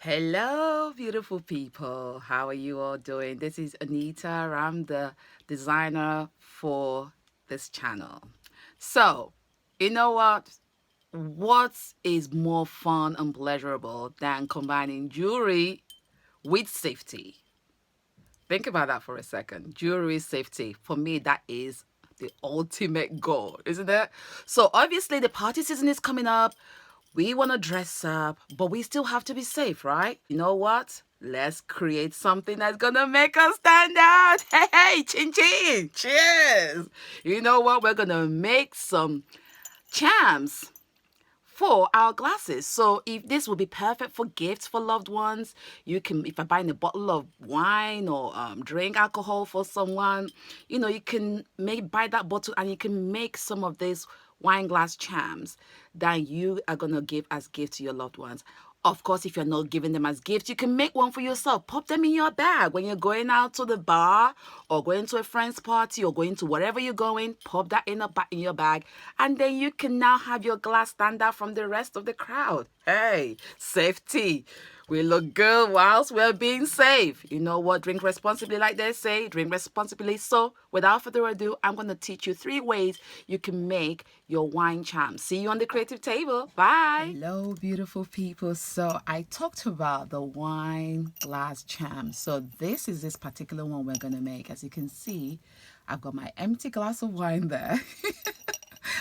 Hello, beautiful people. How are you all doing? This is Anita. I'm the designer for this channel. So, you know what? What is more fun and pleasurable than combining jewelry with safety? Think about that for a second. Jewelry safety. For me, that is the ultimate goal, isn't it? So, obviously, the party season is coming up. We want to dress up, but we still have to be safe, right? You know what? Let's create something that's gonna make us stand out. Hey, hey, chin chin, cheers. You know what? We're gonna make some charms for our glasses. So if this will be perfect for gifts for loved ones, you can, if you're buying a bottle of wine or drink alcohol for someone, you can buy that bottle and you can make some of these wine glass charms that you are gonna give as gift to your loved ones. Of course, if you're not giving them as gifts, you can make one for yourself. Pop them in your bag when you're going out to the bar or going to a friend's party or going to wherever you're going. Pop that in your bag, and then you can now have your glass stand out from the rest of the crowd. Hey, safety. We look good whilst we're being safe. You know what? Drink responsibly, like they say. Drink responsibly. So, without further ado, I'm going to teach you 3 ways you can make your wine charm. See you on the creative table. Bye. Hello, beautiful people. So, I talked about the wine glass charm. So, this particular one we're going to make. As you can see, I've got my empty glass of wine there.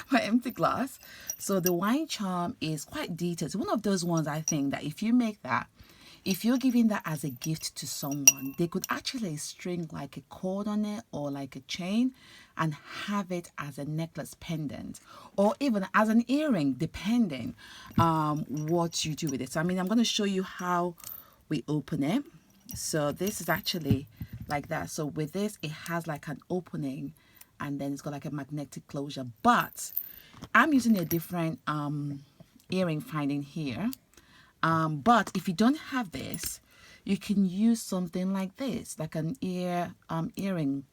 My empty glass. So the wine charm is quite detailed. It's one of those ones I think that if you make that, if you're giving that as a gift to someone, they could actually string like a cord on it or like a chain and have it as a necklace pendant or even as an earring, depending what you do with it. So, I'm going to show you how we open it. So this is actually like that. So with this, it has like an opening and then it's got like a magnetic closure. But I'm using a different earring finding here. But if you don't have this, you can use something like this, like an earring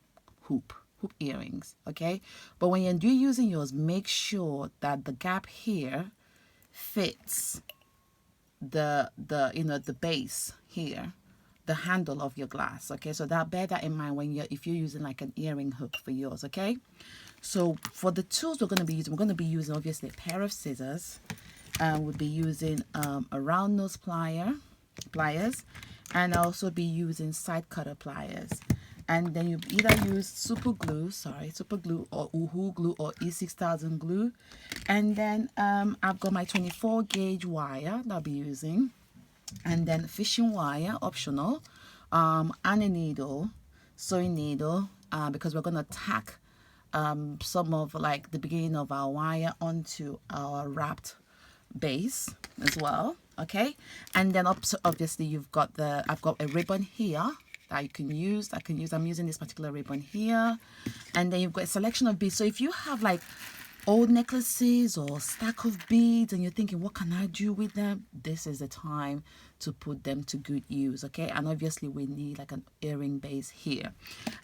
hoop earrings, okay? But when you're using yours, make sure that the gap here fits the base here, the handle of your glass, okay? So bear that in mind if you're using like an earring hook for yours, okay? So for the tools we're going to be using obviously a pair of scissors. We'll be using a round nose pliers, and I'll also be using side cutter pliers. And then you either use super glue or Uhu glue or E6000 glue. And then I've got my 24 gauge wire that I'll be using, and then fishing wire, optional, and a needle, sewing needle, because we're going to tack some of like the beginning of our wire onto our wrapped base as well, okay? And then obviously I've got a ribbon here that you can use. I'm using this particular ribbon here. And then you've got a selection of beads. So if you have like old necklaces or stack of beads and you're thinking, what can I do with them? This is the time to put them to good use, okay? And obviously we need like an earring base here.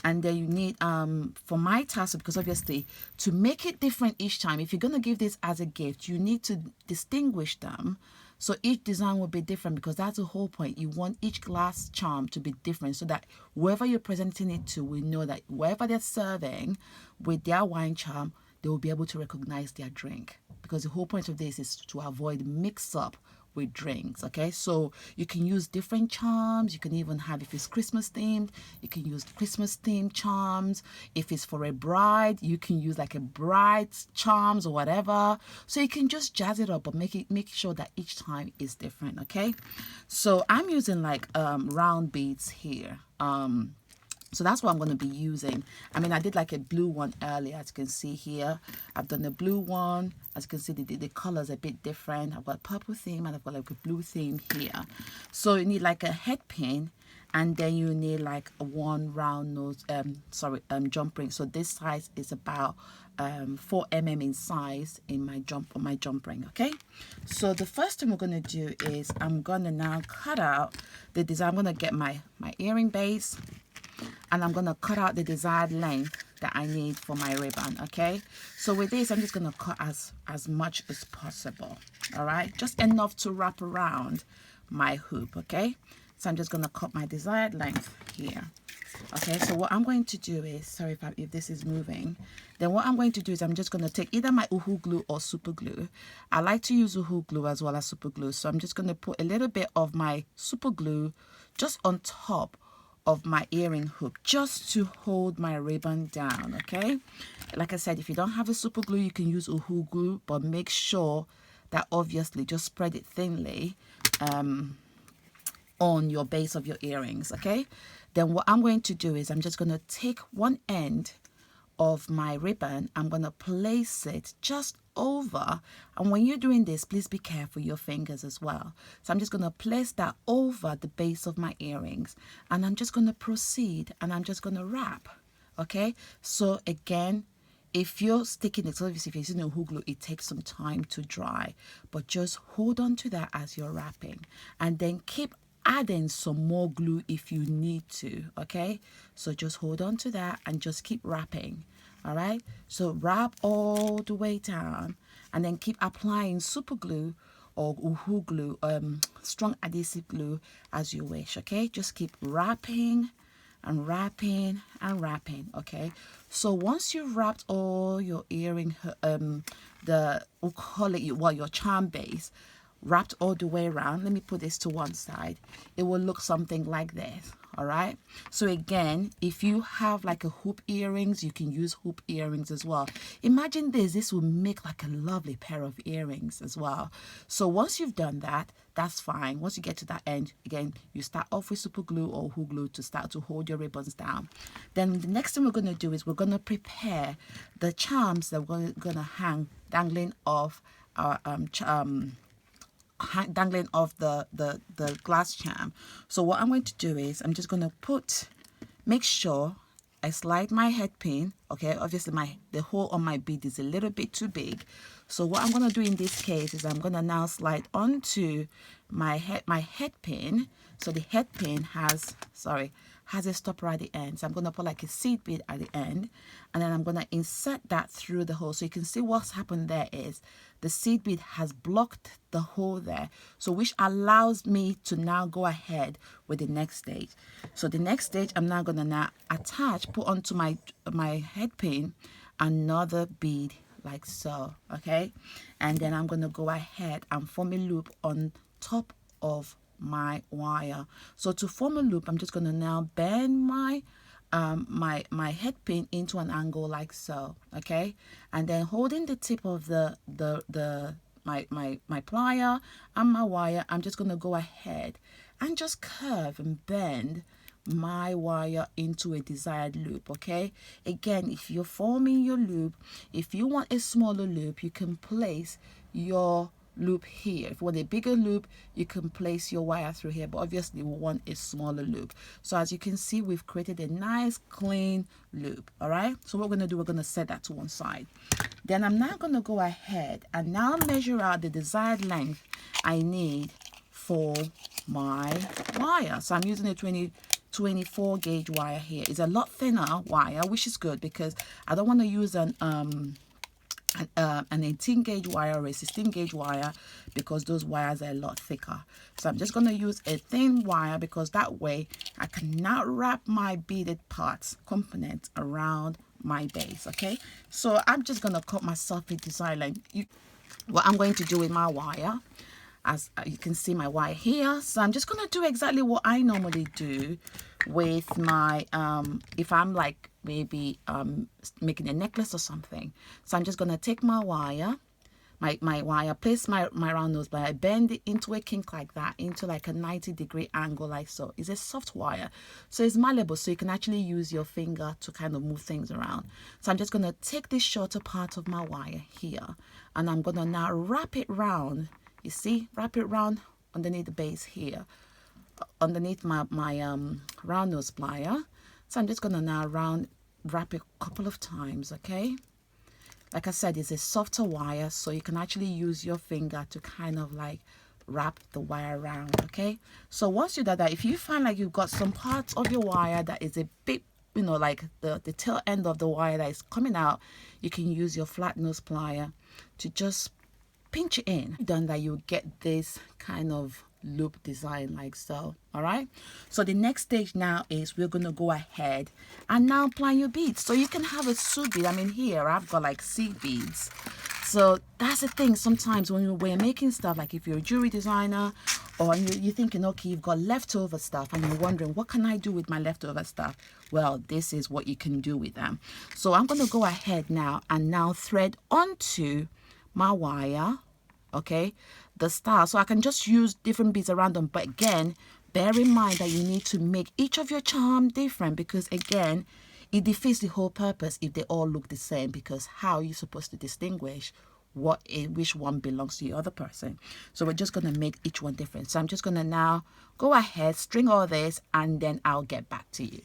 And then you need, for my tassel, because obviously to make it different each time, if you're going to give this as a gift, you need to distinguish them. So each design will be different, because that's the whole point. You want each glass charm to be different so that whoever you're presenting it to will know that wherever they're serving with their wine charm, they will be able to recognize their drink, because the whole point of this is to avoid mix up with drinks, okay? So you can use different charms. You can even have, if it's Christmas themed, you can use Christmas themed charms. If it's for a bride, you can use like a bride's charms or whatever. So you can just jazz it up, but make sure that each time is different, okay? So I'm using like round beads here. So that's what I'm going to be using. I did like a blue one earlier, as you can see here. I've done a blue one. As you can see, the color's a bit different. I've got a purple theme and I've got like a blue theme here. So you need like a head pin, and then you need like one round nose, jump ring. So this size is about 4 mm in size in my jump ring, okay? So the first thing we're going to do is I'm going to now cut out the design. I'm going to get my earring base, and I'm going to cut out the desired length that I need for my ribbon, okay? So with this, I'm just going to cut as much as possible, all right? Just enough to wrap around my hoop. Okay, so I'm just going to cut my desired length here. Okay, so what I'm going to do is, sorry if this is moving, then what I'm going to do is I'm just going to take either my uhu glue or super glue. I like to use uhu glue as well as super glue, so I'm just going to put a little bit of my super glue just on top of my earring hoop, just to hold my ribbon down. Okay, like I said, if you don't have a super glue, you can use uhu glue, but make sure that obviously just spread it thinly on your base of your earrings. Okay, then what I'm going to do is I'm just going to take one end of my ribbon, I'm going to place it just over, and when you're doing this, please be careful your fingers as well. So I'm just going to place that over the base of my earrings, and I'm just going to proceed, and I'm just going to wrap. Okay, so again, if you're sticking it, so obviously if you're using a hook glue, it takes some time to dry, but just hold on to that as you're wrapping, and then keep adding some more glue if you need to. Okay, so just hold on to that and just keep wrapping. All right, so wrap all the way down, and then keep applying super glue or uhu glue, strong adhesive glue as you wish. Okay, just keep wrapping and wrapping and wrapping. Okay, so once you've wrapped all your earring, we'll call it your charm base, wrapped all the way around, let me put this to one side, it will look something like this. All right, so again, if you have like a hoop earrings, you can use hoop earrings as well. Imagine this will make like a lovely pair of earrings as well. So once you've done that, that's fine. Once you get to that end, again, you start off with super glue or hoop glue to start to hold your ribbons down. Then the next thing we're going to do is we're going to prepare the charms that we're going to hang dangling off our dangling off the glass charm. So what I'm going to do is I'm just going to make sure I slide my head pin. Okay, obviously the hole on my bead is a little bit too big, so what I'm going to do in this case is I'm going to now slide onto my head pin. So the head pin has a stopper at the end, so I'm going to put like a seed bead at the end, and then I'm going to insert that through the hole. So you can see what's happened there is the seed bead has blocked the hole there, so which allows me to now go ahead with the next stage. So the next stage, I'm now going to now put onto my head pin another bead like so. Okay, and then I'm going to go ahead and form a loop on top of my wire. So to form a loop, I'm just going to now bend my my head pin into an angle like so. Okay, and then holding the tip of my plier and my wire, I'm just going to go ahead and just curve and bend my wire into a desired loop. Okay, again, if you're forming your loop, if you want a smaller loop, you can place your loop here. If you want a bigger loop, you can place your wire through here, but obviously we want a smaller loop. So as you can see, we've created a nice clean loop. All right, so what we're going to do, we're going to set that to one side. Then I'm now going to go ahead and now measure out the desired length I need for my wire. So I'm using a 24 gauge wire here. It's a lot thinner wire, which is good because I don't want to use an 18 gauge wire or a 16 gauge wire because those wires are a lot thicker. So I'm just going to use a thin wire because that way I can now wrap my beaded components around my base. Okay, so I'm just going to cut myself a design line. What I'm going to do with my wire, as you can see my wire here, so I'm just going to do exactly what I normally do with my if I'm like maybe making a necklace or something. So I'm just going to take my wire, my wire, place my round nose plier, bend it into a kink like that, into like a 90-degree angle like so. It's a soft wire, so it's malleable, so you can actually use your finger to kind of move things around. So I'm just going to take this shorter part of my wire here, and I'm going to now wrap it round. You see, wrap it round underneath the base here, underneath my round nose plier. So I'm just going to now wrap it a couple of times. Okay, like I said, it's a softer wire, so you can actually use your finger to kind of like wrap the wire around. Okay, so once you do that, if you find like you've got some parts of your wire that is a bit, you know, like the tail end of the wire that is coming out, you can use your flat nose plier to just pinch it in. Done that, you get this kind of loop design like so. All right, so the next stage now is we're going to go ahead and now plan your beads. So you can have a suit bead. I mean, here I've got like seed beads. So that's the thing, sometimes when you're making stuff, like if you're a jewelry designer, or you're thinking, okay, you've got leftover stuff and you're wondering, what can I do with my leftover stuff? Well, this is what you can do with them. So I'm going to go ahead now and now thread onto my wire, okay, the star. So I can just use different beads around them, but again, bear in mind that you need to make each of your charm different, because again, it defeats the whole purpose if they all look the same, because how are you supposed to distinguish which one belongs to the other person? So we're just going to make each one different. So I'm just going to now go ahead, string all this, and then I'll get back to you.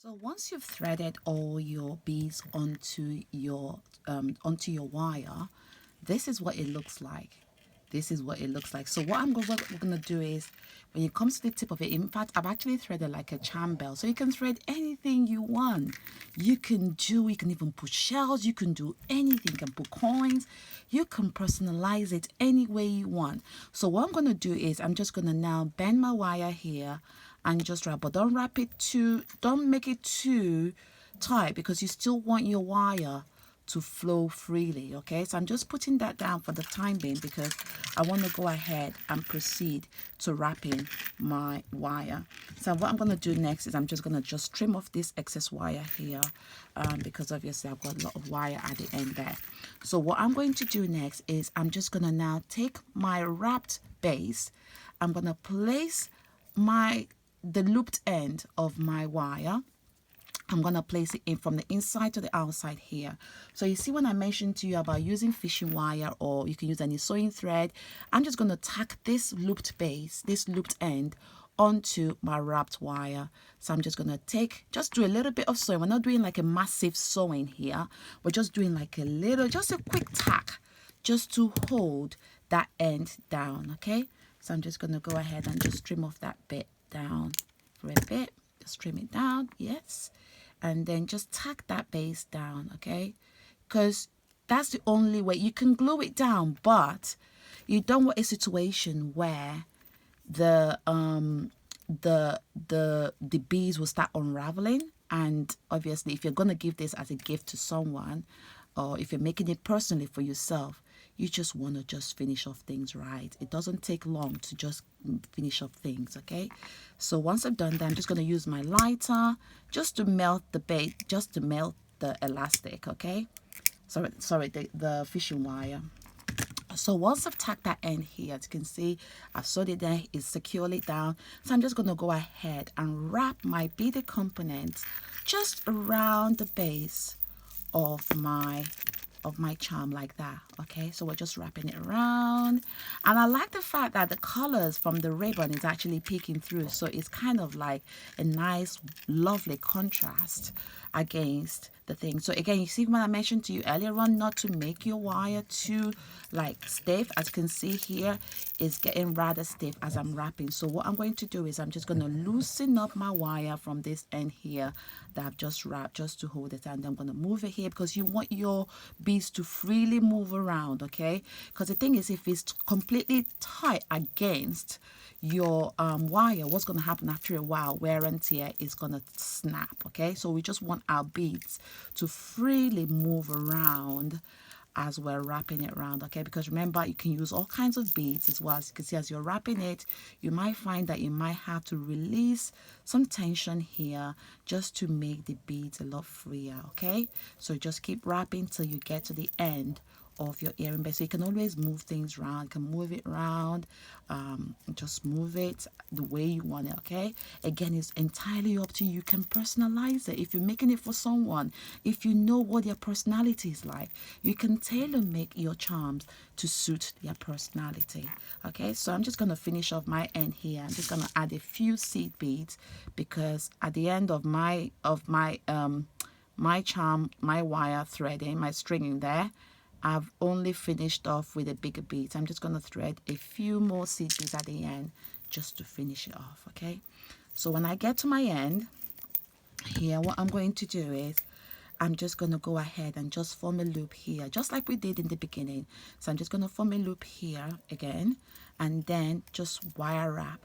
So once you've threaded all your beads onto your wire, this is what it looks like. This is what it looks like. So what we're going to do is, when it comes to the tip of it, in fact, I've actually threaded like a charm bell. So you can thread anything you want. You can even put shells. You can do anything. You can put coins. You can personalize it any way you want. So what I'm going to do is, I'm just going to now bend my wire here and just wrap, but don't make it too tight, because you still want your wire to flow freely. Okay, so I'm just putting that down for the time being, because I want to go ahead and proceed to wrapping my wire. So what I'm going to do next is I'm just going to trim off this excess wire here, because obviously I've got a lot of wire at the end there. So what I'm going to do next is I'm just going to now take my wrapped base. I'm going to place the looped end of my wire. I'm going to place it in from the inside to the outside here. So you see, when I mentioned to you about using fishing wire, or you can use any sewing thread, I'm just going to tack this looped base, this looped end, onto my wrapped wire. So I'm just going to do a little bit of sewing. We're not doing like a massive sewing here. We're just doing like just a quick tack, just to hold that end down. Okay, so I'm just going to go ahead and just trim off that bit down for a bit. Just trim it down, yes, and then just tack that base down, okay, because that's the only way. You can glue it down, but you don't want a situation where the beads will start unraveling. And obviously, if you're going to give this as a gift to someone, or if you're making it personally for yourself, you just want to just finish off things right. It doesn't take long to just finish off things, okay? So once I've done that, I'm just going to use my lighter just to melt the bait, just to melt the elastic, okay? Sorry, the fishing wire. So once I've tacked that end here, as you can see, I've sewed it there, it's securely down. So I'm just going to go ahead and wrap my beaded components just around the base of my charm like that. Okay, so we're just wrapping it around, and I like the fact that the colors from the ribbon is actually peeking through, so it's kind of like a nice lovely contrast against the thing. So again, you see when I mentioned to you earlier on not to make your wire too like stiff. As you can see here, it's getting rather stiff as I'm wrapping. So what I'm going to do is I'm just going to loosen up my wire from this end here that I've just wrapped, just to hold it, and then I'm going to move it here, because you want your beads to freely move around, okay? Because the thing is, if it's completely tight against your wire, what's going to happen after a while, wear and tear is going to snap, okay? So we just want our beads to freely move around as we're wrapping it around, okay? Because remember, you can use all kinds of beads as well. As you can see, as you're wrapping it, you might find that you might have to release some tension here just to make the beads a lot freer, okay? So just keep wrapping till you get to the end of your earring base. So you can always move things around. You can move it around, just move it the way you want it, okay? Again, it's entirely up to you. You can personalize it. If you're making it for someone, if you know what their personality is like, you can tailor make your charms to suit their personality, okay? So I'm just going to finish off my end here. I'm just going to add a few seed beads, because at the end of my charm, my wire threading, my stringing there, I've only finished off with a bigger bead. I'm just going to thread a few more seed beads at the end just to finish it off, okay? So when I get to my end here, what I'm going to do is I'm just going to go ahead and just form a loop here, just like we did in the beginning. So I'm just going to form a loop here again, and then just wire wrap.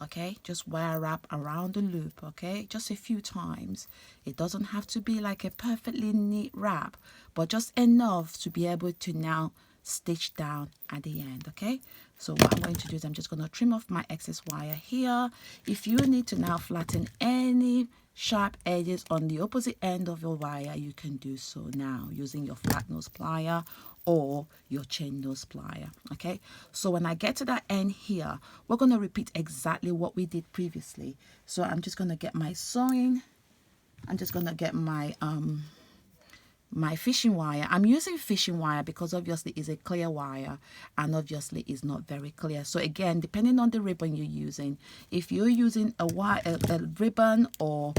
Okay, just wire wrap around the loop. Okay, just a few times. It doesn't have to be like a perfectly neat wrap, but just enough to be able to now stitch down at the end. Okay, so what I'm going to do is I'm just going to trim off my excess wire here. If you need to now flatten any sharp edges on the opposite end of your wire, you can do so now using your flat nose plier or your chain nose plier. Okay, so when I get to that end here, we're going to repeat exactly what we did previously. So I'm just going to get my sewing. I'm just going to get my my fishing wire. I'm using fishing wire because obviously it's a clear wire and obviously it's not very clear. So again, depending on the ribbon you're using, if you're using a ribbon or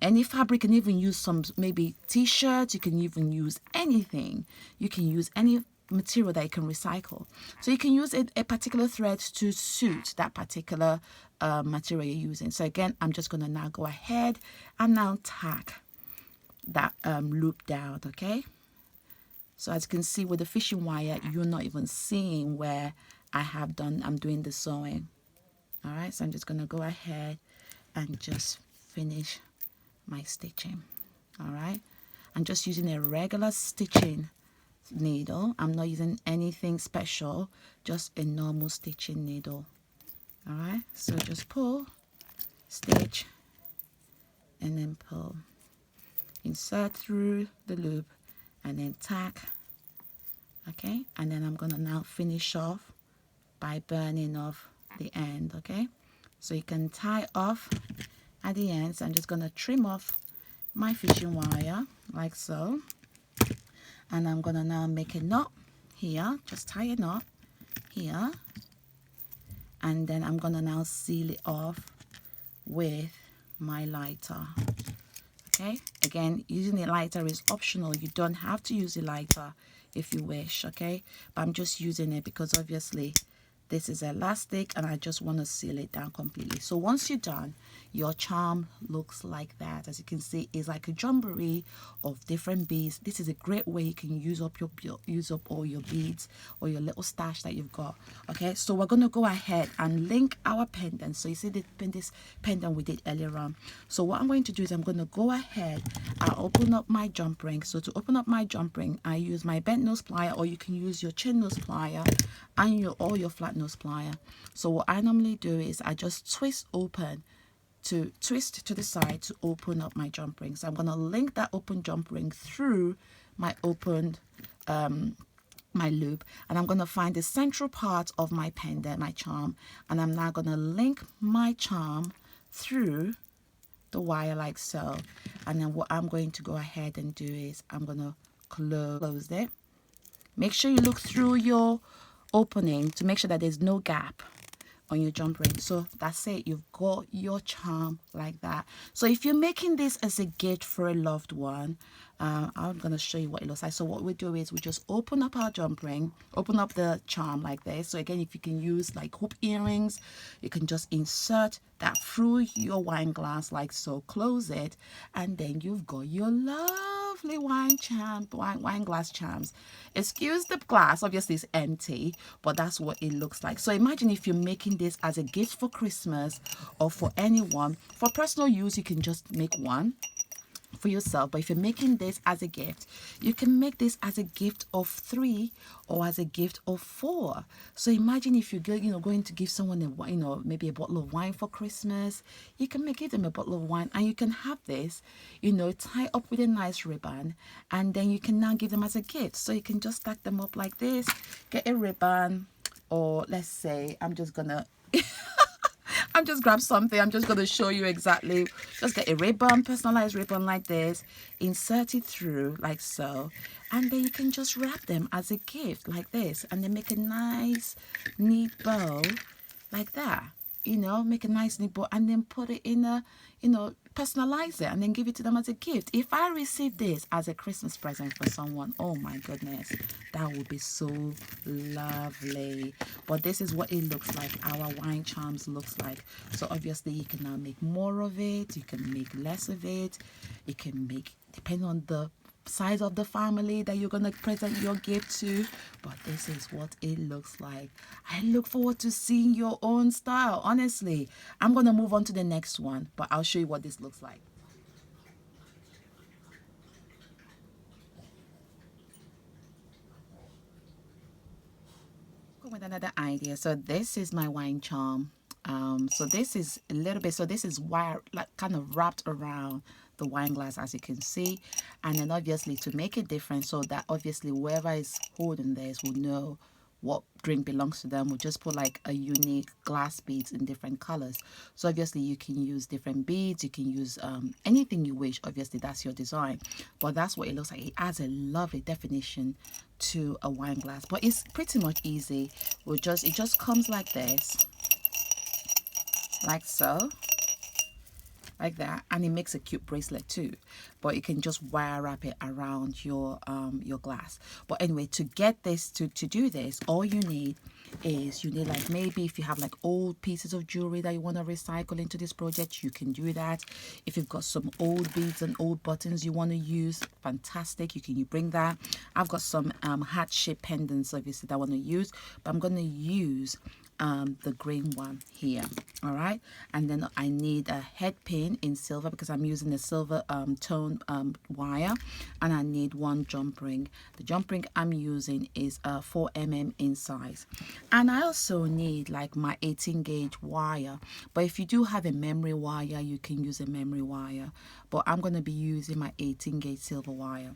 any fabric, you can even use some maybe t-shirts, you can even use anything. You can use any material that you can recycle. So you can use a particular thread to suit that particular material you're using. So again, I'm just going to now go ahead and now tack that loop down. Okay, so as you can see with the fishing wire, you're not even seeing where I'm doing the sewing. All right, so I'm just going to go ahead and just finish my stitching. All right, I'm just using a regular stitching needle. I'm not using anything special, just a normal stitching needle. All right, so just pull, stitch, and then pull. Insert through the loop and then tack. Okay, and then I'm going to now finish off by burning off the end. Okay, so you can tie off at the end. So I'm just going to trim off my fishing wire like so, and I'm going to now make a knot here. Just tie a knot here, and then I'm going to now seal it off with my lighter. Okay, again, using a lighter is optional. You don't have to use a lighter if you wish. Okay, but I'm just using it because obviously this is elastic and I just want to seal it down completely. So once you're done, your charm looks like that. As you can see, it's like a jamboree of different beads. This is a great way you can use up all your beads or your little stash that you've got. Okay, so we're going to go ahead and link our pendant. So you see this pendant we did earlier on. So what I'm going to do is I'm going to go ahead and open up my jump ring. So to open up my jump ring, I use my bent nose plier, or you can use your chain nose plier and your flat nose plier. So what I normally do is I just twist to the side to open up my jump ring. So I'm going to link that open jump ring through my opened my loop, and I'm going to find the central part of my pendant, my charm, and I'm now going to link my charm through the wire like so. And then what I'm going to go ahead and do is I'm going to close it. Make sure you look through your opening to make sure that there's no gap on your jump ring. So that's it, you've got your charm like that. So if you're making this as a gift for a loved one, I'm going to show you what it looks like. So what we do is we just open up our jump ring, open up the charm like this. So again, if you can use like hoop earrings, you can just insert that through your wine glass like so, close it, and then you've got your lovely wine glass charms. Excuse the glass, obviously it's empty, but that's what it looks like. So imagine if you're making this as a gift for Christmas or for anyone. For personal use, you can just make one for yourself, but if you're making this as a gift, you can make this as a gift of 3 or as a gift of 4. So imagine if you're going to give someone a maybe a bottle of wine for Christmas, you can give them a bottle of wine, and you can have this tie up with a nice ribbon, and then you can now give them as a gift. So you can just stack them up like this, get a ribbon, or let's say I'm just grab something. I'm just going to show you exactly. Just get a ribbon, personalized ribbon like this, insert it through like so, and then you can just wrap them as a gift like this, and then make a nice neat bow like that. Make a nice neat bow, and then put it in a personalize it and then give it to them as a gift. If I receive this as a Christmas present for someone, oh my goodness, that would be so lovely. But this is what it looks like. Our wine charms looks like. So obviously you can now make more of it, you can make less of it, you can make, depending on the size of the family that you're going to present your gift to. But this is what it looks like. I look forward to seeing your own style. Honestly, I'm going to move on to the next one, but I'll show you what this looks like. With another idea. So this is my wine charm. So this is a little bit, so this is wire, like kind of wrapped around the wine glass, as you can see. And then obviously to make it different, so that obviously whoever is holding this will know what drink belongs to them, we'll just put like a unique glass beads in different colors. So obviously you can use different beads, you can use anything you wish. Obviously that's your design, but that's what it looks like. It adds a lovely definition to a wine glass, but it's pretty much easy. It just comes like this, like so, like that, and it makes a cute bracelet too. But you can just wire wrap it around your glass. But anyway, to get this, to do this, all you need is, you need like, maybe if you have like old pieces of jewelry that you want to recycle into this project, you can do that. If you've got some old beads and old buttons you want to use, fantastic, you bring that. I've got some heart-shaped pendants obviously that I want to use, but I'm going to use the green one here. All right, and then I need a head pin in silver because I'm using the silver tone wire, and I need one jump ring. The jump ring I'm using is 4 mm in size, and I also need like my 18 gauge wire. But if you do have a memory wire, you can use a memory wire, but I'm going to be using my 18 gauge silver wire.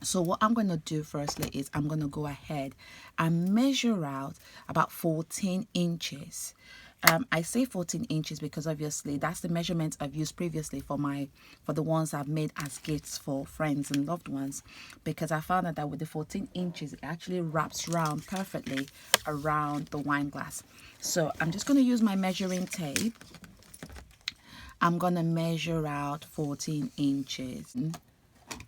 So what I'm going to do firstly is I'm going to go ahead and measure out about 14 inches. I say 14 inches because obviously that's the measurement I've used previously for the ones I've made as gifts for friends and loved ones, because I found out that with the 14 inches it actually wraps around perfectly around the wine glass. So I'm just going to use my measuring tape. I'm going to measure out 14 inches.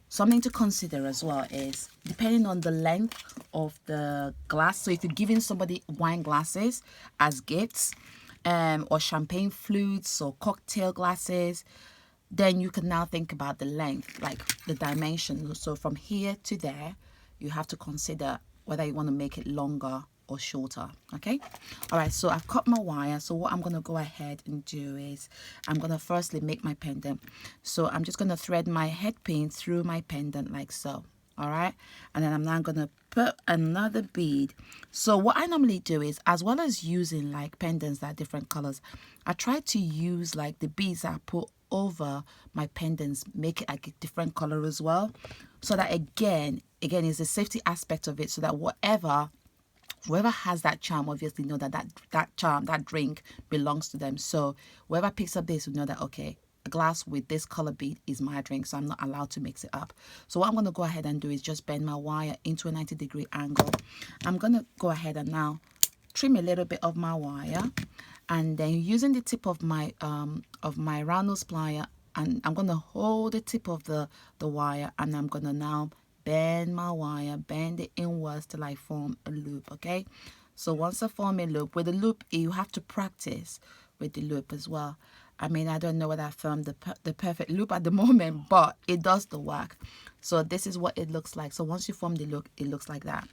Something to consider as well is depending on the length of the glass. So if you're giving somebody wine glasses as gifts, or champagne flutes or cocktail glasses, then you can now think about the length, like the dimension. So from here to there, you have to consider whether you want to make it longer or shorter. Okay, all right, so I've cut my wire. So what I'm going to go ahead and do is I'm going to firstly make my pendant. So I'm just going to thread my head pin through my pendant like so. All right, and then I'm now going to put another bead. So what I normally do is, as well as using like pendants that are different colors, I try to use like the beads that I put over my pendants, make it like a different color as well, so that again is the safety aspect of it, so that whoever has that charm obviously know that that drink belongs to them. So whoever picks up this will know that, okay, a glass with this color bead is my drink, so I'm not allowed to mix it up. So what I'm going to go ahead and do is just bend my wire into a 90-degree angle. I'm going to go ahead and now trim a little bit of my wire, and then using the tip of my round nose plier, and I'm going to hold the tip of the wire, and I'm going to now bend my wire, bend it inwards till I form a loop. Okay, so once I form a loop, with the loop you have to practice with the loop as well. I mean, I don't know whether I formed the perfect loop at the moment, but it does the work. So this is what it looks like. So once you form the loop, it looks like that.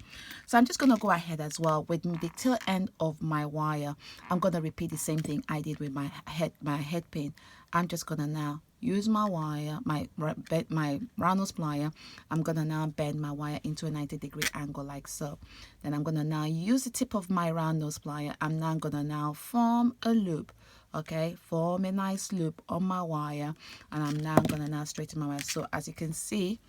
So I'm just going to go ahead as well with the tail end of my wire. I'm going to repeat the same thing I did with my head pin. I'm just going to now use my wire, my round nose plier. I'm going to now bend my wire into a 90-degree angle like so. Then I'm going to now use the tip of my round nose plier. I'm now going to now form a loop. Okay, form a nice loop on my wire, and I'm now going to now straighten my wire. So as you can see,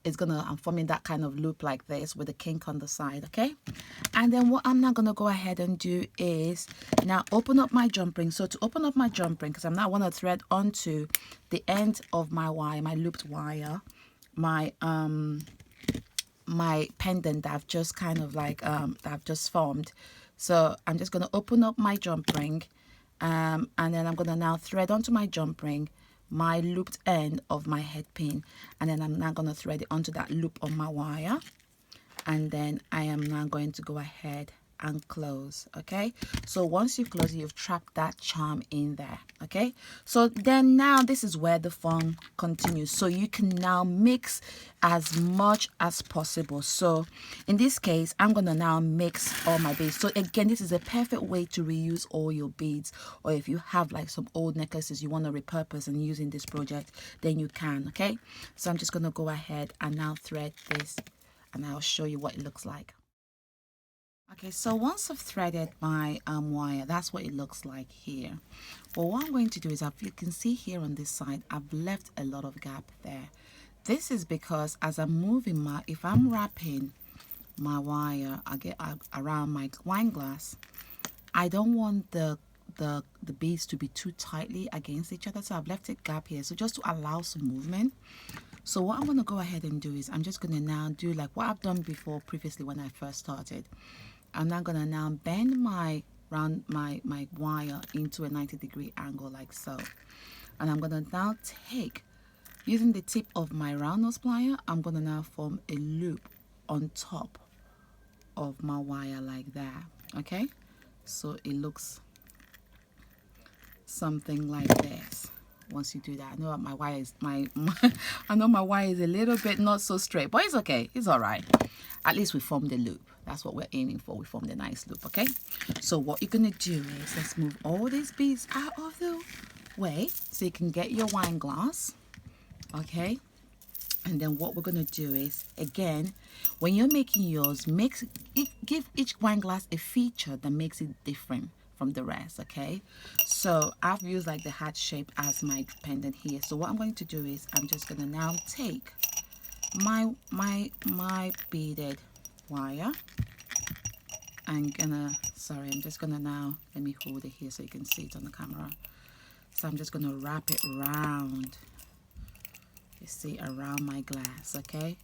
I'm forming that kind of loop like this with a kink on the side. Okay, and then what I'm now going to go ahead and do is now open up my jump ring. So to open up my jump ring, because I'm now going to thread onto the end of my wire, my looped wire, my pendant that I've just kind of like that I've just formed. So I'm just going to open up my jump ring, and then I'm gonna now thread onto my jump ring my looped end of my head pin, and then I'm now gonna thread it onto that loop on my wire, and then I am now going to go ahead and close. Okay, so once you close, you've trapped that charm in there. Okay, so then now this is where the fun continues. So you can now mix as much as possible. So in this case, I'm gonna now mix all my beads. So again, this is a perfect way to reuse all your beads, or if you have like some old necklaces you want to repurpose and use in this project, then you can. Okay, so I'm just gonna go ahead and now thread this, and I'll show you what it looks like. Okay, so once I've threaded my wire, that's what it looks like here. But what I'm going to do is, you can see here on this side, I've left a lot of gap there. This is because as I'm moving if I'm wrapping my wire around my wine glass, I don't want the beads to be too tightly against each other, so I've left a gap here, so just to allow some movement. So what I'm going to go ahead and do is, I'm just going to now do like what I've done before previously when I first started. I'm now going to now bend my wire into a 90-degree angle like so, and I'm going to now take, using the tip of my round nose plier, I'm going to now form a loop on top of my wire like that. Okay, so it looks something like this. Once you do that, I know my wire is I know my wire is a little bit not so straight, but it's okay, it's all right. At least we formed the loop. That's what we're aiming for. We formed a nice loop. Okay, so what you're gonna do is, let's move all these beads out of the way so you can get your wine glass. Okay, and then what we're gonna do is, again, when you're making yours, give each wine glass a feature that makes it different from the rest. Okay, so I've used like the heart shape as my pendant here. So what I'm going to do is, I'm just gonna now take my beaded wire. I'm just gonna now, let me hold it here so you can see it on the camera. So I'm just gonna wrap it around, you see, around my glass. Okay,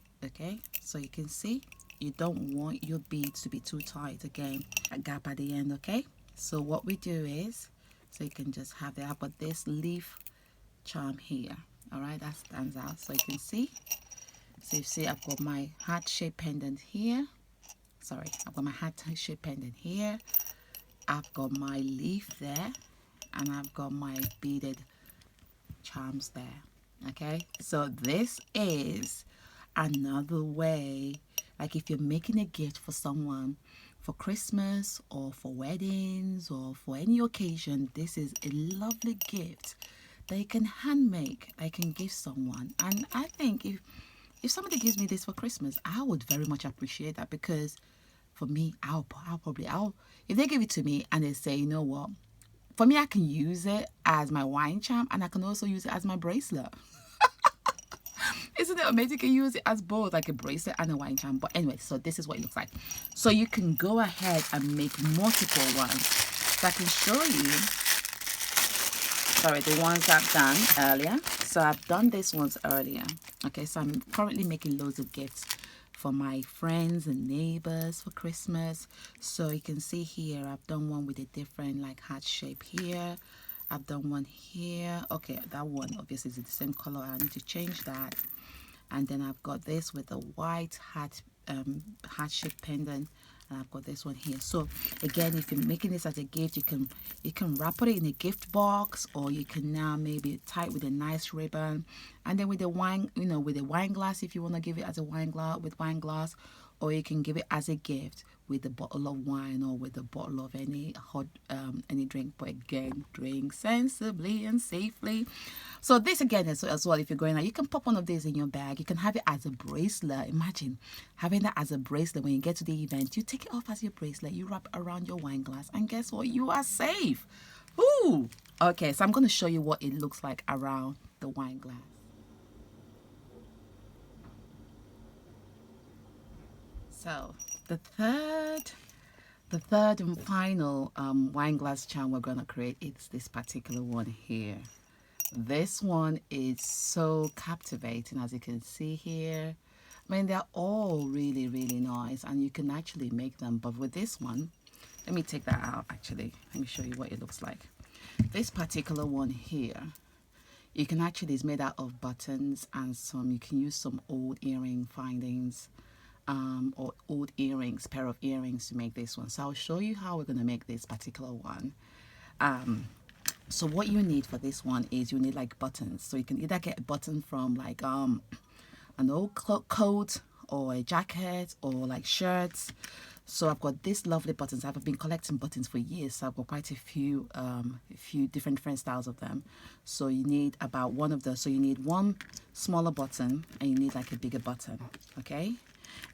so you can see, you don't want your beads to be too tight. Again, a gap at the end. Okay, so what we do is, so you can just have it. I've got this leaf charm here. All right, that stands out, so you can see. So you see, I've got my heart-shaped pendant here. Sorry, I've got my heart-shaped pendant here. I've got my leaf there, and I've got my beaded charms there. Okay, so this is another way, like if you're making a gift for someone for Christmas or for weddings or for any occasion, this is a lovely gift that you can hand make, I can give someone. And I think if somebody gives me this for Christmas, I would very much appreciate that, because for me, I'll if they give it to me and they say, you know what, for me, I can use it as my wine charm, and I can also use it as my bracelet. Isn't it amazing? You can use it as both, like a bracelet and a wine charm. But anyway, so this is what it looks like. So you can go ahead and make multiple ones. So I can show you, sorry, the ones I've done earlier. So I've done these ones earlier. Okay, so I'm currently making loads of gifts for my friends and neighbors for Christmas. So you can see here, I've done one with a different like heart shape here. I've done one here. Okay, that one obviously is the same color. I need to change that. And then I've got this with a white heart shape pendant, and I've got this one here. So again, if you're making this as a gift, you can wrap it in a gift box, or you can now maybe tie it with a nice ribbon, and then with the wine, with a wine glass, if you want to give it as a wine glass, or you can give it as a gift with a bottle of wine or with a bottle of any hot any drink. But again, drink sensibly and safely. So this again is as well, if you're going out, you can pop one of these in your bag. You can have it as a bracelet. Imagine having that as a bracelet. When you get to the event, you take it off as your bracelet, you wrap it around your wine glass, and guess what, you are safe. Ooh, okay, so I'm going to show you what it looks like around the wine glass. So the third and final wine glass charm we're going to create is this particular one here. This one is so captivating, as you can see here. I mean, they're all really, really nice, and you can actually make them. But with this one, let me take that out actually. Let me show you what it looks like. This particular one here, you can actually, it's made out of buttons and some, you can use some old earring findings or old earrings, pair of earrings to make this one. So I'll show you how we're going to make this particular one. So what you need for this one is you need like buttons. So you can either get a button from like an old coat or a jacket or like shirts. So I've got these lovely buttons. I've been collecting buttons for years, so I've got quite a few different styles of them. So you need about one of those. So you need one smaller button and you need like a bigger button, okay?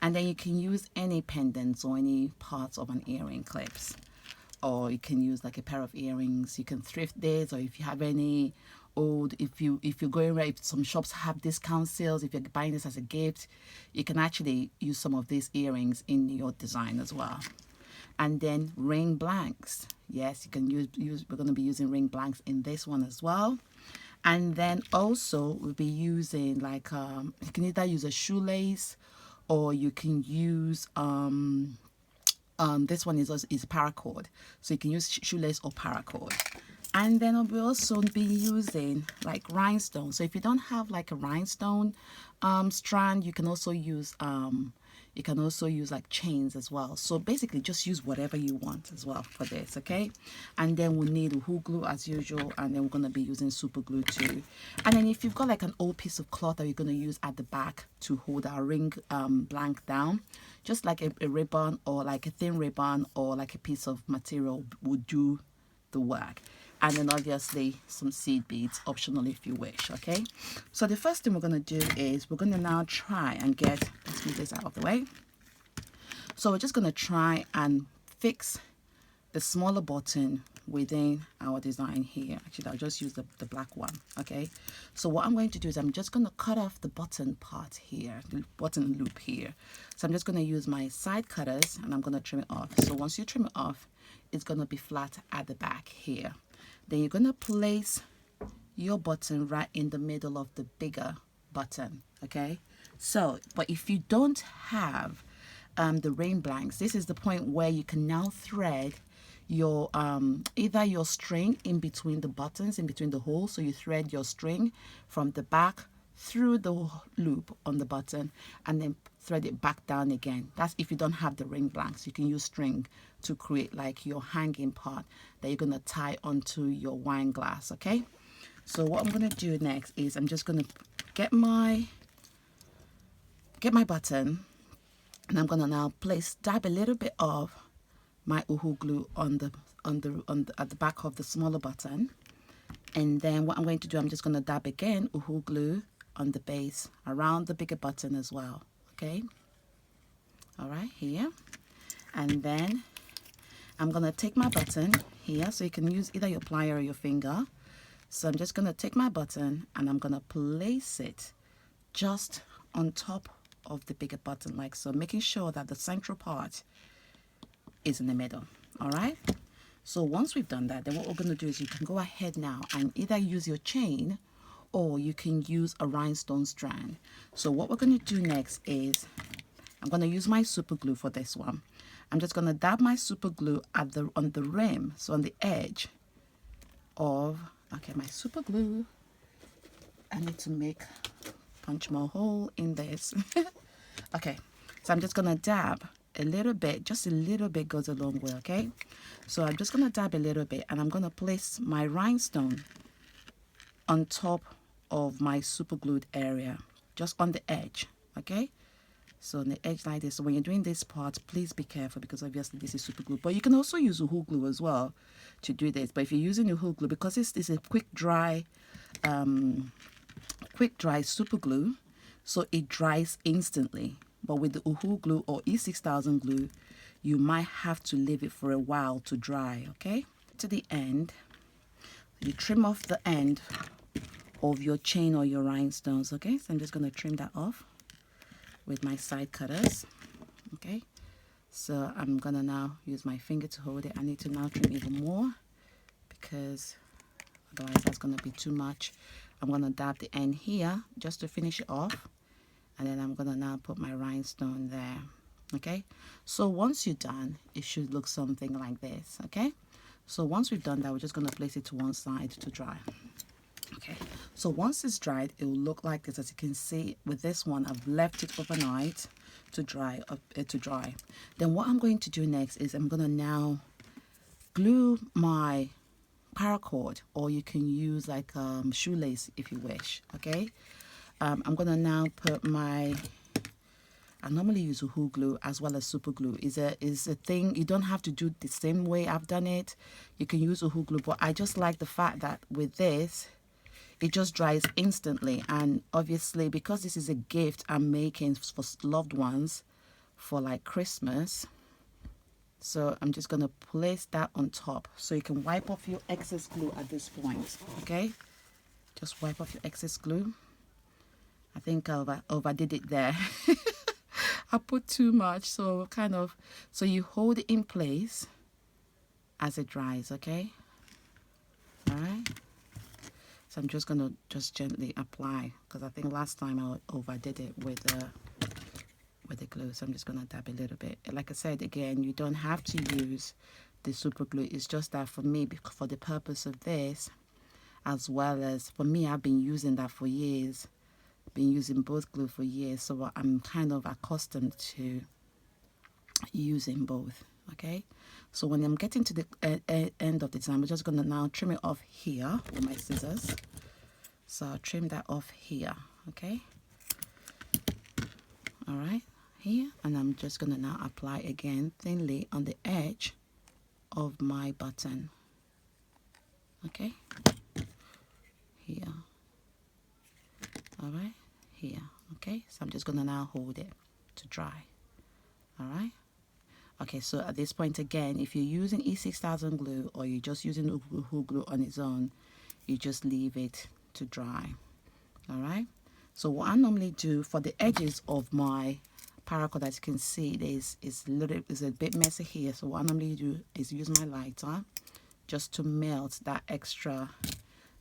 And then you can use any pendants or any parts of an earring clips, or you can use like a pair of earrings. You can thrift this, or if you have any old, if you're going right, if some shops have discount sales, if you're buying this as a gift, you can actually use some of these earrings in your design as well. And then ring blanks. Yes, you can use we're going to be using ring blanks in this one as well. And then also we'll be using like you can either use a shoelace, or you can use this one is paracord, so you can use shoelace or paracord. And then we'll also be using like rhinestones. So if you don't have like a rhinestone strand, you can also use like chains as well. So basically just use whatever you want as well for this, okay? And then we'll need wool glue as usual, and then we're going to be using super glue too. And then if you've got like an old piece of cloth that you're going to use at the back to hold our ring blank down, just like a ribbon or like a thin ribbon or like a piece of material would do the work. And then obviously some seed beads, optional if you wish, okay? So the first thing we're going to do is we're going to now try and get, let's move this out of the way. So we're just going to try and fix the smaller button within our design here. Actually, I'll just use the black one, okay? So what I'm going to do is I'm just going to cut off the button part here, the button loop here. So I'm just going to use my side cutters and I'm going to trim it off. So once you trim it off, it's going to be flat at the back here. Then you're going to place your button right in the middle of the bigger button, okay? So, but if you don't have the ring blanks, this is the point where you can now thread your either your string in between the buttons, in between the holes. So you thread your string from the back through the loop on the button and then thread it back down again. That's if you don't have the ring blanks. You can use string to create like your hanging part that you're going to tie onto your wine glass, okay? So what I'm going to do next is I'm just going to get my button, and I'm going to now dab a little bit of my uhu glue at the back of the smaller button. And then what I'm going to do, I'm just going to dab again uhu glue on the base around the bigger button as well, okay? All right, here. And then I'm going to take my button here, so you can use either your plier or your finger. So I'm just going to take my button and I'm going to place it just on top of the bigger button like so, making sure that the central part is in the middle. All right, so once we've done that, then what we're going to do is you can go ahead now and either use your chain or you can use a rhinestone strand. So what we're going to do next is I'm going to use my super glue for this one. I'm just going to dab my super glue on the rim, so on the edge of, okay, my super glue. I need to punch more hole in this. Okay, so I'm just going to dab a little bit, just a little bit goes a long way, okay? So I'm just going to dab a little bit and I'm going to place my rhinestone on top of my super glued area, just on the edge, okay? So on the edge like this. So when you're doing this part, please be careful because obviously this is super glue. But you can also use uhu glue as well to do this. But if you're using uhu glue, because this is a quick dry super glue, so it dries instantly. But with the uhu glue or E6000 glue, you might have to leave it for a while to dry, okay? To the end, you trim off the end of your chain or your rhinestones, okay? So I'm just going to trim that off with my side cutters, okay? So I'm going to now use my finger to hold it. I need to now trim even more because otherwise that's going to be too much. I'm going to dab the end here just to finish it off. And then I'm going to now put my rhinestone there, okay? So once you're done, it should look something like this, okay? So once we've done that, we're just going to place it to one side to dry. Okay, so once it's dried, it will look like this. As you can see with this one, I've left it overnight to dry. Then what I'm going to do next is I'm going to now glue my paracord, or you can use like shoelace if you wish. Okay, I'm going to now put my, I normally use Uhu glue as well as super glue. Is a thing. You don't have to do the same way I've done it. You can use Uhu glue, but I just like the fact that with this, it just dries instantly. And obviously, because this is a gift I'm making for loved ones for like Christmas, so I'm just going to place that on top. So you can wipe off your excess glue at this point. Okay, just wipe off your excess glue. I think I overdid it there. I put too much, so so you hold it in place as it dries. Okay, all right. So I'm just gonna gently apply, because I think last time I overdid it with the glue. So I'm just gonna dab a little bit. Like I said again, you don't have to use the super glue. It's just that for me, for the purpose of this, as well as for me, I've been using that for years. Been using both glue for years, so I'm kind of accustomed to using both. Okay, so when I'm getting to the end of the design, we're just going to now trim it off here with my scissors. So I'll trim that off here. Okay, all right, here, and I'm just going to now apply again thinly on the edge of my button. Okay, here, all right, here. Okay, so I'm just going to now hold it to dry. All right. Okay, so at this point again, if you're using E6000 glue or you're just using Uhu glue on its own, you just leave it to dry. All right. So what I normally do for the edges of my paracord, as you can see, is a bit messy here. So what I normally do is use my lighter just to melt that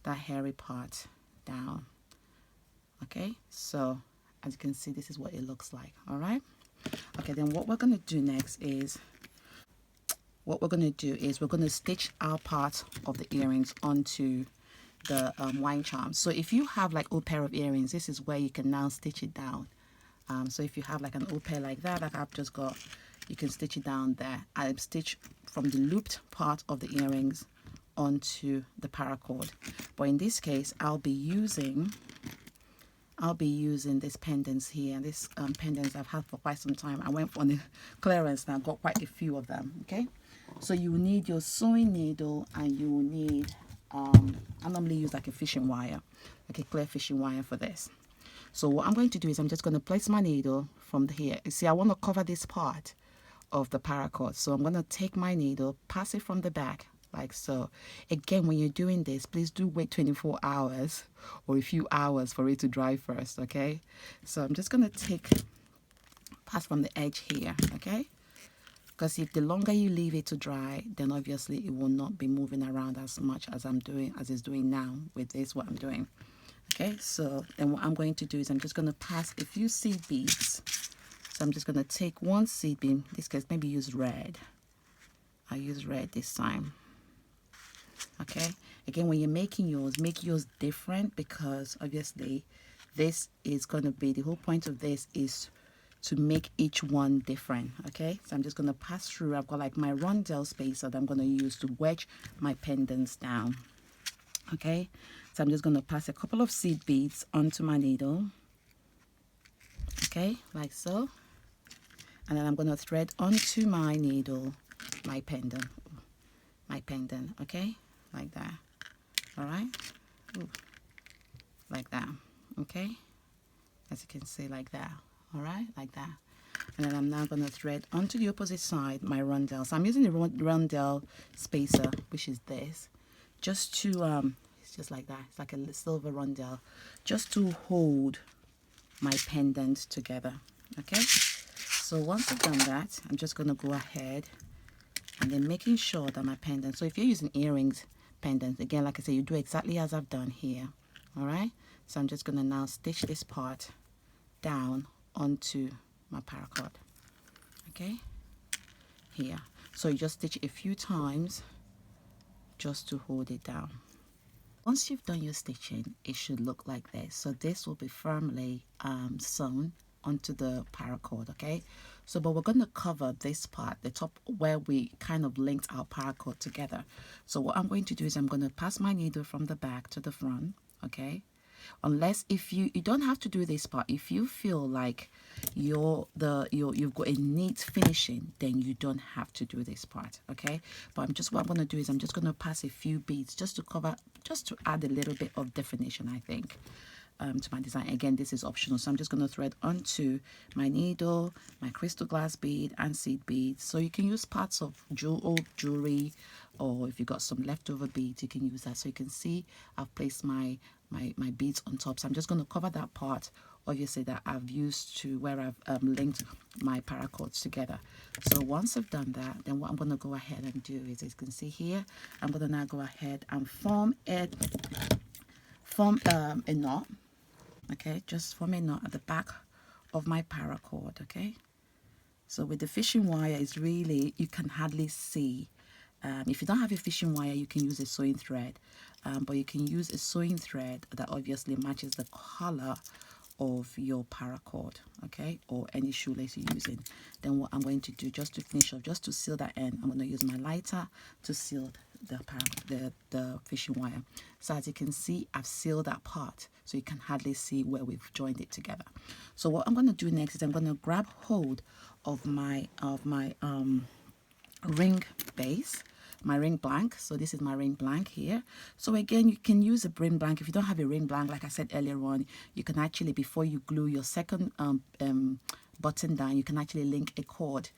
hairy part down. Okay, so as you can see, this is what it looks like. All right. Okay, then what we're going to do next is we're going to stitch our part of the earrings onto the wine charms. So if you have like a pair of earrings, this is where you can now stitch it down. So if you have like an old pair like that, like I've just got, you can stitch it down there. I stitch from the looped part of the earrings onto the paracord. But in this case, I'll be using these pendants here. These pendants I've had for quite some time. I went on the clearance and I got quite a few of them. Okay, so you will need your sewing needle, and you will need I normally use like a fishing wire, like a clear fishing wire for this. So what I'm going to do is I'm just going to place my needle from here. You see, I want to cover this part of the paracord, so I'm going to take my needle, pass it from the back like so. Again, when you're doing this, please do wait 24 hours or a few hours for it to dry first. Okay, so I'm just going to pass from the edge here. Okay, because if the longer you leave it to dry, then obviously it will not be moving around as much as it's doing now with this, what I'm doing. Okay, so then what I'm going to do is I'm just going to pass a few seed beads. So I'm just going to take one seed bead, in this case maybe use red. I'll use red this time. Okay, again, when you're making yours, make yours different, because obviously this is going to be, the whole point of this is to make each one different. Okay, so I'm just going to pass through. I've got like my rondelle spacer that I'm going to use to wedge my pendants down. Okay, so I'm just going to pass a couple of seed beads onto my needle. Okay, like so, and then I'm going to thread onto my needle my pendant. Okay, like that. All right. Ooh. Like that. Okay, as you can see, like that. All right, like that. And then I'm now going to thread onto the opposite side my rondelle. So I'm using the rondelle spacer, which is this, just to it's just like that. It's like a silver rondelle, just to hold my pendant together. Okay, so once I've done that, I'm just going to go ahead and then making sure that my pendant, so if you're using earrings pendants, again, like I say, you do exactly as I've done here. All right, so I'm just going to now stitch this part down onto my paracord. Okay, here, so you just stitch it a few times just to hold it down. Once you've done your stitching, it should look like this. So this will be firmly sewn onto the paracord, okay? So but we're going to cover this part, the top where we kind of linked our paracord together. So what I'm going to do is I'm going to pass my needle from the back to the front, okay? Unless if you don't have to do this part. If you feel like you've got a neat finishing, then you don't have to do this part, okay? But what I'm going to do is I'm just going to pass a few beads just to cover, just to add a little bit of definition, I think, to my design. Again, this is optional, so I'm just going to thread onto my needle, my crystal glass bead and seed beads. So you can use parts of old jewelry, or if you got some leftover beads, you can use that. So you can see I've placed my beads on top. So I'm just going to cover that part, obviously, that I've used to where I've linked my paracords together. So once I've done that, then what I'm going to go ahead and do is, as you can see here, I'm going to now go ahead and form a knot. Okay, just form a knot at the back of my paracord. Okay, so with the fishing wire, is really, you can hardly see. If you don't have a fishing wire, you can use a sewing thread, but you can use a sewing thread that obviously matches the color of your paracord, okay, or any shoelace you're using. Then what I'm going to do, just to finish off, just to seal that end, I'm going to use my lighter to seal the fishing wire. So as you can see, I've sealed that part, so you can hardly see where we've joined it together. So what I'm going to do next is I'm going to grab hold of my ring base, my ring blank. So this is my ring blank here. So again, you can use a ring blank. If you don't have a ring blank, like I said earlier on, you can actually, before you glue your second button down, you can actually link a cord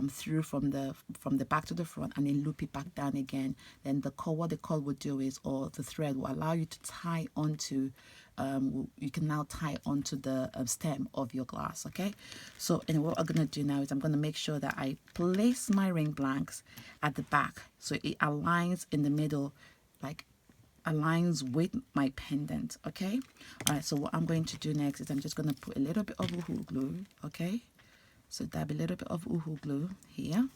through from the back to the front, and then loop it back down again. Then the cord, what the cord will do is, or the thread will allow you to tie onto, you can now tie onto the stem of your glass. Okay, so anyway, what I'm going to do now is I'm going to make sure that I place my ring blanks at the back, so it aligns in the middle, like aligns with my pendant. Okay, all right, so what I'm going to do next is I'm just going to put a little bit of uhu glue. Okay, so dab a little bit of uhu glue here,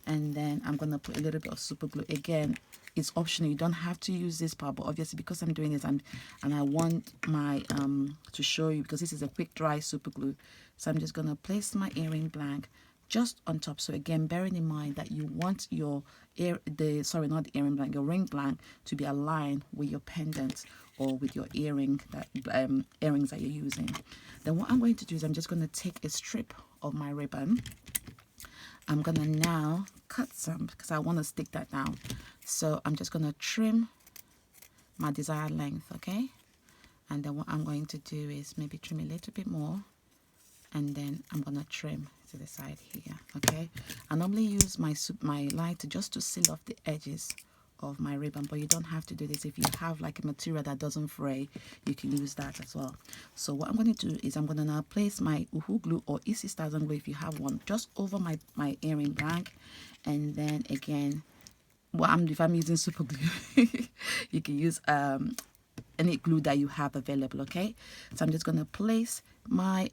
and then I'm going to put a little bit of super glue. Again, it's optional, you don't have to use this part, but obviously because I'm doing this, and I want my to show you, because this is a quick dry super glue, so I'm just going to place my earring blank just on top. So again, bearing in mind that you want your not the earring blank, your ring blank to be aligned with your pendant or with your earring, that earrings that you're using. Then what I'm going to do is I'm just going to take a strip of my ribbon. I'm going to now cut some, because I want to stick that down. So I'm just going to trim my desired length, okay? And then what I'm going to do is maybe trim a little bit more, and then I'm going to trim to the side here, okay? I normally use my lighter just to seal off the edges of my ribbon, but you don't have to do this. If you have like a material that doesn't fray, you can use that as well. So what I'm going to do is I'm going to now place my uhu glue or Easy Styles glue, if you have one, just over my earring blank. And then again, if I'm using super glue, you can use any glue that you have available. Okay, so I'm just going to place my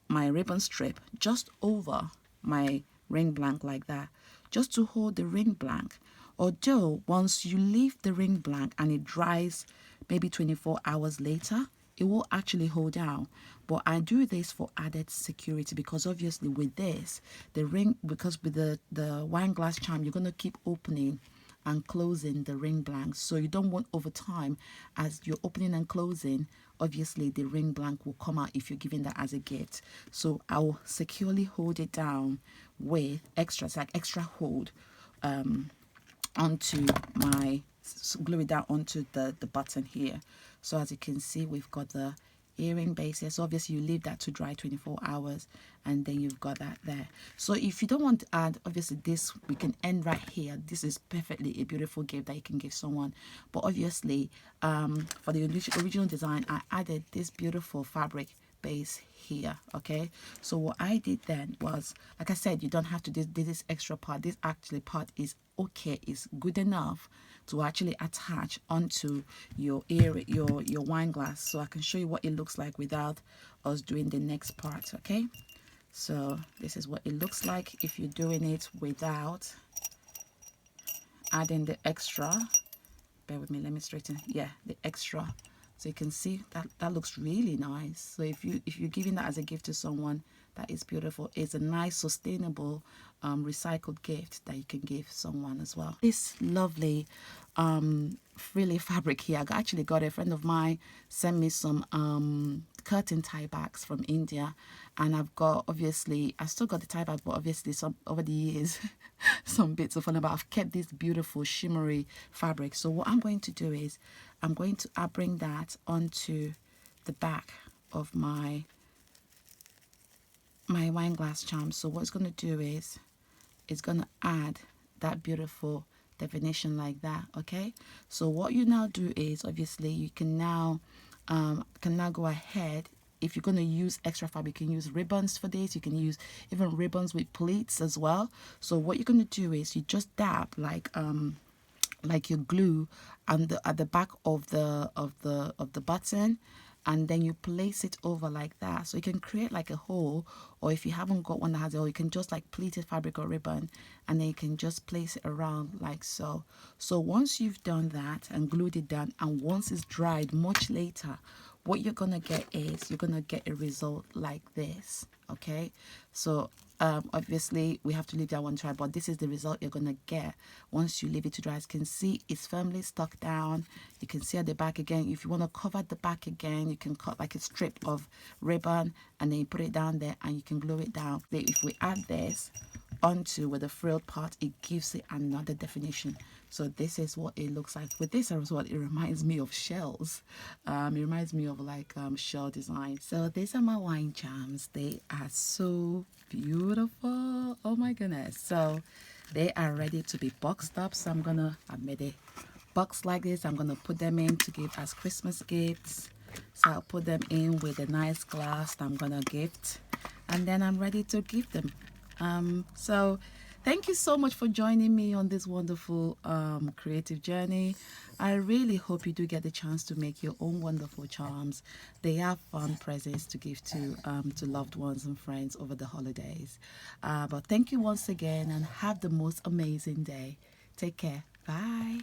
my ribbon strip just over my ring blank like that, just to hold the ring blank. Although once you leave the ring blank and it dries, maybe 24 hours later, it will actually hold down. But I do this for added security, because obviously with this, the ring, because with the wine glass charm, you're going to keep opening and closing the ring blank. So you don't want, over time, as you're opening and closing, obviously the ring blank will come out if you're giving that as a gift. So I'll securely hold it down with extras, like extra hold onto my, glue it down onto the button here. So as you can see, we've got the earring base here. So obviously you leave that to dry 24 hours, and then you've got that there. So if you don't want to add, obviously this, we can end right here. This is perfectly a beautiful gift that you can give someone. But obviously for the original design, I added this beautiful fabric base here. Okay, so what I did then was, like I said, you don't have to do this extra part. This actually part is okay, is good enough to actually attach onto your wine glass. So I can show you what it looks like without us doing the next part. Okay, so this is what it looks like if you're doing it without add in the extra. Bear with me, let me straighten. Yeah, the extra. So you can see that that looks really nice. So if you're giving that as a gift to someone, that is beautiful. It's a nice, sustainable, recycled gift that you can give someone as well. This lovely frilly fabric here, I actually got a friend of mine sent me some curtain tie backs from India, and I've got, obviously I still got the tie back, but obviously some over the years some bits of fun, but I've kept this beautiful shimmery fabric. So what I'm going to do is I'm going to bring that onto the back of my wine glass charm. So what it's going to do is it's going to add that beautiful definition like that. Okay, so what you now do is, obviously you can now go ahead. If you're going to use extra fabric, you can use ribbons for this. You can use even ribbons with pleats as well. So what you're going to do is you just dab like your glue and at the back of the button, and then you place it over like that. So you can create like a hole, or if you haven't got one that has a hole, you can just like pleated fabric or ribbon, and then you can just place it around like so. So once you've done that and glued it down, and once it's dried much later, what you're gonna get is you're gonna get a result like this. Okay, so obviously we have to leave that one dry, but this is the result you're gonna get once you leave it to dry. As you can see, it's firmly stuck down. You can see at the back again. If you want to cover the back again, you can cut like a strip of ribbon and then you put it down there and you can glue it down. Then if we add this onto with the frilled part, it gives it another definition. So this is what it looks like. With this as well, it reminds me of shells. It reminds me of like shell design. So these are my wine charms. They are so beautiful. Oh my goodness. So they are ready to be boxed up. So I made a box like this. I'm gonna put them in to give as Christmas gifts. So I'll put them in with a nice glass that I'm gonna gift, and then I'm ready to give them. So thank you so much for joining me on this wonderful creative journey. I really hope you do get the chance to make your own wonderful charms. They are fun presents to give to loved ones and friends over the holidays. But thank you once again, and have the most amazing day. Take care. Bye.